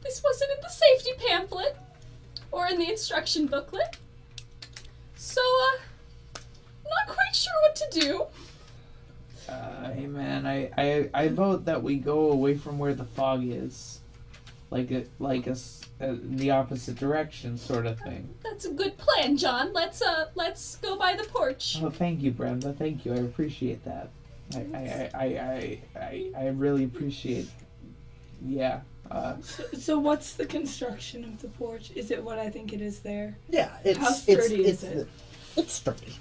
this wasn't in the safety pamphlet or in the instruction booklet. So, not quite sure what to do.
Hey man, I vote that we go away from where the fog is, in the opposite direction, sort of thing.
That's a good plan, John. Let's go by the porch.
Oh, thank you, Brenda. Thank you. I appreciate that. I really appreciate. Yeah.
So what's the construction of the porch? Is it what I think it is there?
Yeah,
How sturdy is it?
It's sturdy.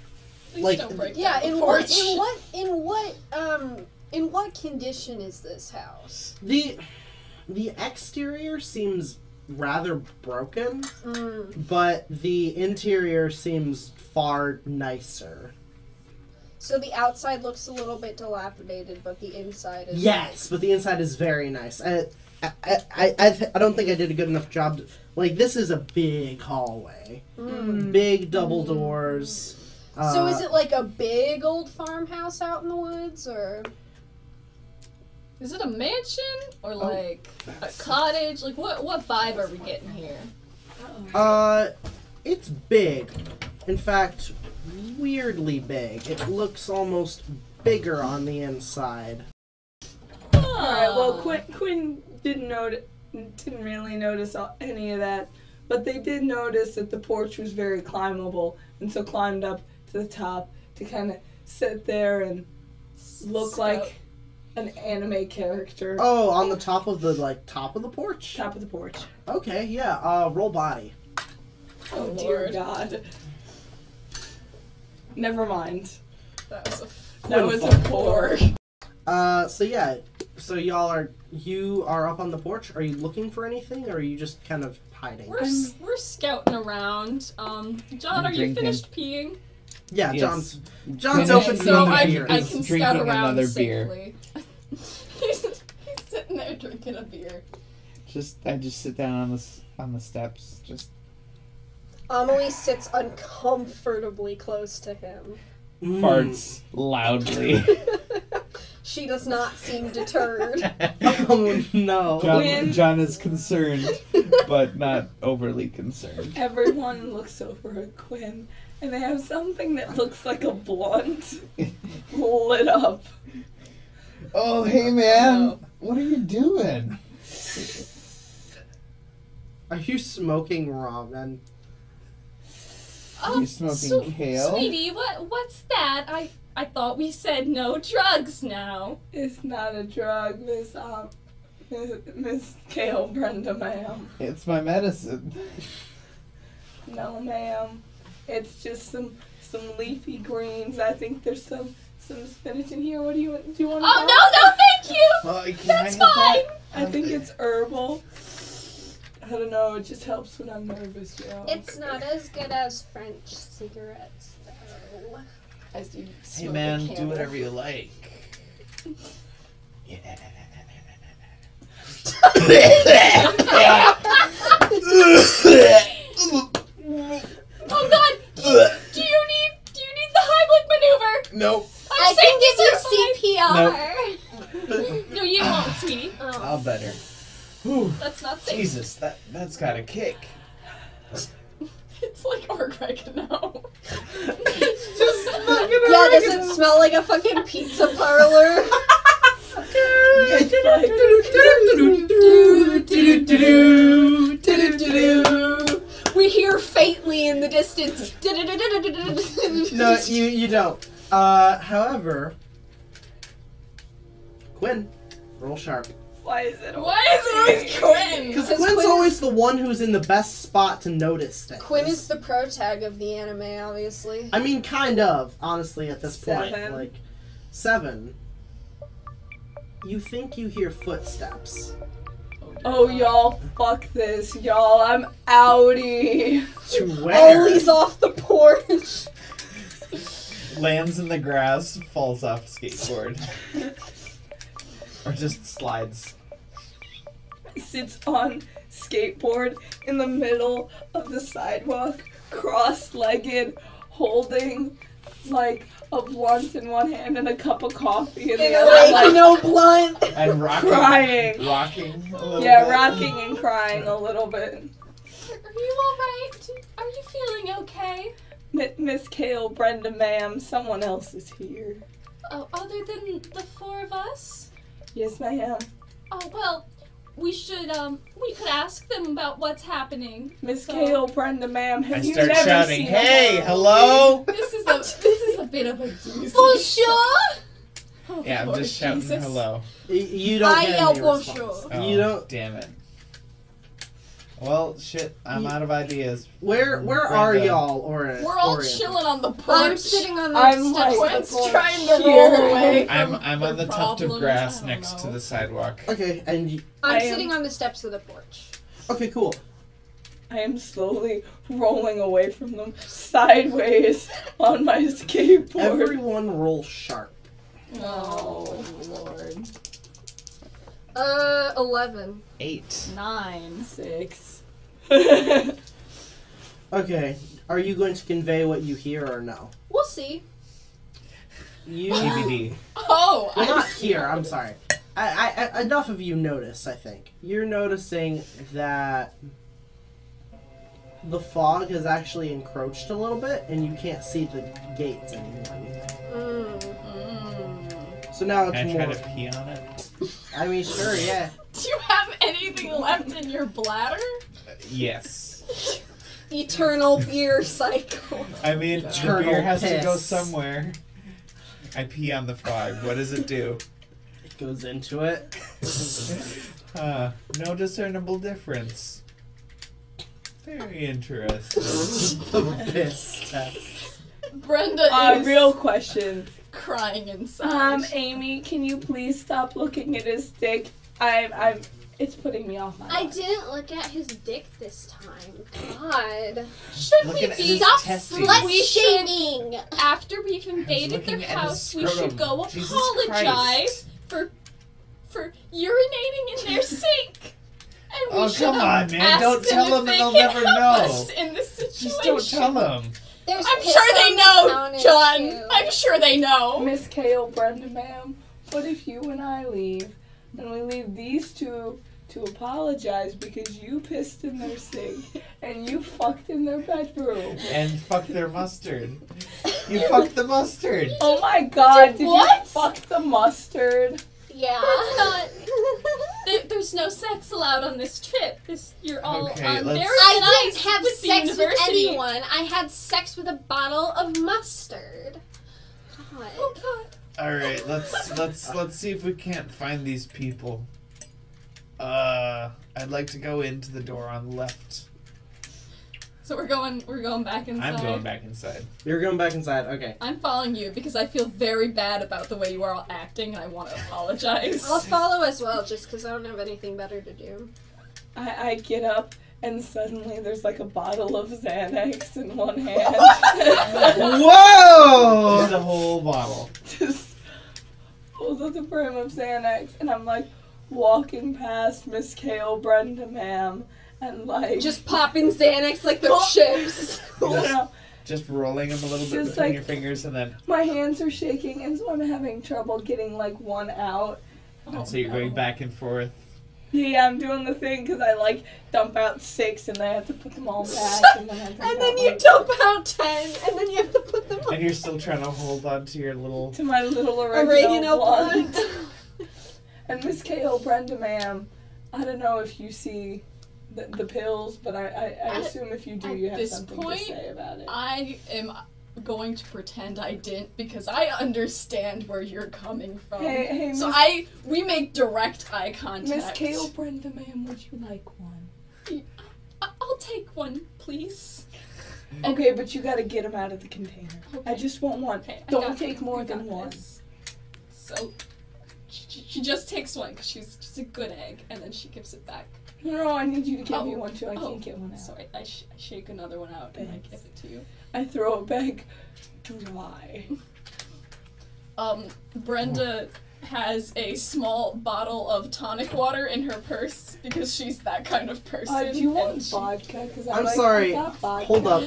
Please
Like-
don't break
Yeah,
down the
in
porch.
what condition is this house?
The exterior seems rather broken, but the interior seems far nicer.
So the outside looks a little bit dilapidated, but the inside is
Yes, but the inside is very nice. I don't think I did a good enough job. This is a big hallway, big double doors.
So is it like a big old farmhouse out in the woods, or?
Is it a mansion or like a cottage? Like what vibe are we getting here?
It's big. In fact, weirdly big. It looks almost bigger on the inside.
Alright, well, Kwynn didn't really notice any of that, but they did notice that the porch was very climbable, and so climbed up to the top to kind of sit there and look like an anime character.
Oh, on the top of the porch?
Top of the porch.
Okay, yeah. Roll body.
Oh,
Lord.
dear God. Never mind.
That was
a 4.
So you are up on the porch. Are you looking for anything, or are you just kind of hiding?
We're scouting around. John, are you
Drinking.
finished peeing?
Yeah,
Yes.
John's
Finish
open
it.
to
so
another
I
beer.
can
He's
scout
drinking
around
another beer.
safely. he's sitting there drinking a beer.
I just sit down on the steps.
Amelie sits uncomfortably close to him.
Farts loudly.
She does not seem deterred.
Oh no.
John is concerned, but not overly concerned.
Everyone looks over at Kwynn, and they have something that looks like a blunt lit up.
Oh, hey man, what are you doing?
Are you smoking ramen?
Oh,
You smoking kale?
Sweetie, what's that? I thought we said no drugs now.
It's not a drug, Miss Kale Brenda, ma'am.
It's my medicine.
No, ma'am. It's just some leafy greens. I think there's some spinach in here. What do you want? Do you want?
Oh no, thank you. That's fine.
I think it's herbal. I don't know. It just helps when I'm nervous, yo.
It's not as good as French cigarettes, though.
As you
Hey
smoke
man,
a
do
candle.
whatever you like. Yeah.
Oh God! Do you need the Heimlich maneuver?
Nope.
I can give you CPR.
No, you won't, sweetie.
Oh.
I'll better. Whew.
That's not safe.
Jesus, that's got a kick.
It's like oregano.
Yeah, does it smell like a fucking pizza parlor? We hear faintly in the distance.
No, you don't. However, Kwynn, roll sharp.
Why is it?
Why is it always Kwynn?
Because
Because
Quinn's
Quinn's-
always the one who's in the best spot to notice things.
Quinn is the protag of the anime, obviously.
I mean, kind of, honestly, at this point.
7.
Like, 7. You think you hear footsteps.
Oh, y'all, fuck this, y'all. I'm outie.
To where?
Ollie's off the porch.
Lands in the grass, falls off skateboard. Or just slides.
Sits on skateboard in the middle of the sidewalk, cross-legged, holding like a blunt in one hand and a cup of coffee in the
In
other,
a
like
no blunt.
And rocking.
crying.
Rocking a little
Yeah,
bit.
rocking and crying a little bit.
Are you alright? Are you feeling okay?
Miss Kale, Brenda, ma'am, someone else is here.
Oh, other than the four of us?
Yes, ma'am.
Oh, well, we could ask them about what's happening.
Miss
So-
Kale, Brenda, ma'am, have
I
you
start
never
shouting,
seen
"Hey,
a horror
hello!"
This is a bit of a doozy.
Bonjour.
Oh,
Yeah, I'm
Lord
just shouting
Jesus.
hello.
You don't
I
get
yell
any
bonjour.
response.
Oh,
You don't.
Damn it. Well, shit, I'm out of ideas.
Where are
Brenda.
y'all?
We're all
oriented?
chilling on the porch.
I'm sitting on the
I'm
steps
like-
of the porch.
trying to
Here.
roll away.
I'm on the tuft of
problems,
grass
I don't
next to
know.
the sidewalk.
Okay, and
I'm
I am-
sitting on the steps of the porch.
okay, cool.
I am slowly rolling away from them sideways on my skateboard.
Everyone roll sharp.
Oh, Lord.
11.
8.
9.
6.
Okay, are you going to convey what you hear or no?
We'll see.
You.
TBD.
Oh,
Well, not here. I'm sorry. I enough of you notice. I think you're noticing that the fog has actually encroached a little bit, and you can't see the gates anymore. So now it's
Can I
more.
try to pee on it?
I mean, sure, yeah.
Do you have anything left in your bladder?
Yes.
Eternal beer cycle.
I mean, the
Eternal
beer has to go
piss.
somewhere. I pee on the fog. What does it do?
It goes into it.
No discernible difference. Very interesting.
The piss test.
Brenda is
Real question.
crying inside.
Amy, can you please stop looking at his dick? It's putting me off my
I
mind.
didn't look at his dick this time. God.
Should
Looking
we
at
be
his
Stop
testes.
slut
We should-
shaming.
after we've invaded their
looking at his
house? We should
scrotum.
go
Jesus
apologize for urinating in their sink. And we
Oh,
should
come on, man.
ask
Don't tell
if
them
they
and they'll
can
never
help
know.
us in this situation.
Just don't tell them.
There's
I'm
piss
sure they
on the
know,
counter,
John.
too.
I'm sure they know.
Miss Kale, Brenda, ma'am, what if you and I leave, and we leave these two to apologize because you pissed in their sink and you fucked in their bedroom?
And fuck their mustard. You fucked the mustard.
Oh my god, did you
what?
fuck the mustard?
Yeah.
That's not. There's no sex allowed on this trip. You're all
Okay,
on
let's-
very
I
nice
didn't have
with the
sex with
university.
anyone. I had sex with a bottle of mustard. God.
Oh God.
All right, let's see if we can't find these people. I'd like to go into the door on the left.
So we're going back inside.
I'm going back inside.
You're going back inside. Okay.
I'm following you because I feel very bad about the way you are all acting, and I want to apologize.
I'll follow as well, just because I don't have anything better to do.
I get up and suddenly there's like a bottle of Xanax in one hand.
Whoa!
Just a whole bottle.
Just holds up the brim of Xanax, and I'm like walking past Miss Kale, Brenda, ma'am, and like
Just popping Xanax like they're chips.
you know,
Just rolling them a little bit
Just
between
like-
your fingers, and then
my hands are shaking, and so I'm having trouble getting like one out.
and so you're going back and forth.
Yeah, I'm doing the thing because I like dump out 6 and then I have to put them all back, and then I dump
And then
out,
you
like,
dump out 10, and then you have to put them
And you're still trying to hold on to your little.
to my little
oregano
oregano
blunt.
blunt. And Miss Kale, Brenda, ma'am, I don't know if you see the pills, but I assume if you do,
at
you have
this
something
point,
to say about it.
I am going to pretend I didn't because I understand where you're coming from.
Hey,
So
Miss-
we make direct eye contact.
Miss Kale, Brenda, ma'am, would you like one?
I'll take one, please.
Okay, but you gotta get them out of the container.
Okay.
I just want one.
Okay, I
Don't
got
take
this.
more
I got
than one.
this. So she just takes one because she's a good egg, and then she gives it back.
No, I need you to give me
Oh.
one too. I
Oh,
can't get one out.
Sorry, I shake another one out and I
Thanks.
give it to you.
I throw it back dry.
Brenda has a small bottle of tonic water in her purse because she's that kind of person.
Do you want
and she-
vodka? Cause
I'm
I
sorry.
got vodka.
Hold up.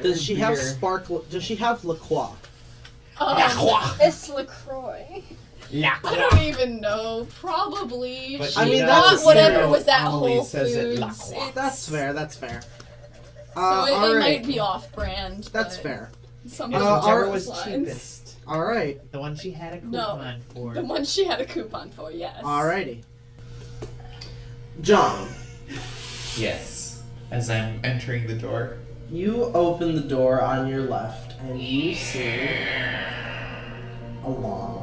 Does she have
beer.
sparkle? Does she have La Croix?
It's LaCroix.
I don't even know. Probably.
But
She
I mean,
got
that's
whatever
zero.
was at
Amelie
Whole
says it, La
Foods.
Croix.
That's fair. That's fair.
So it
Alright.
might be off-brand.
That's
but
fair.
Something
Uh,
Whichever
our-
was
lines.
cheapest.
All right.
The one she had a
No.
coupon for.
The one she had a coupon for, yes.
Alrighty. John,
Yes. As I'm entering the door.
you open the door on your left, and you see a long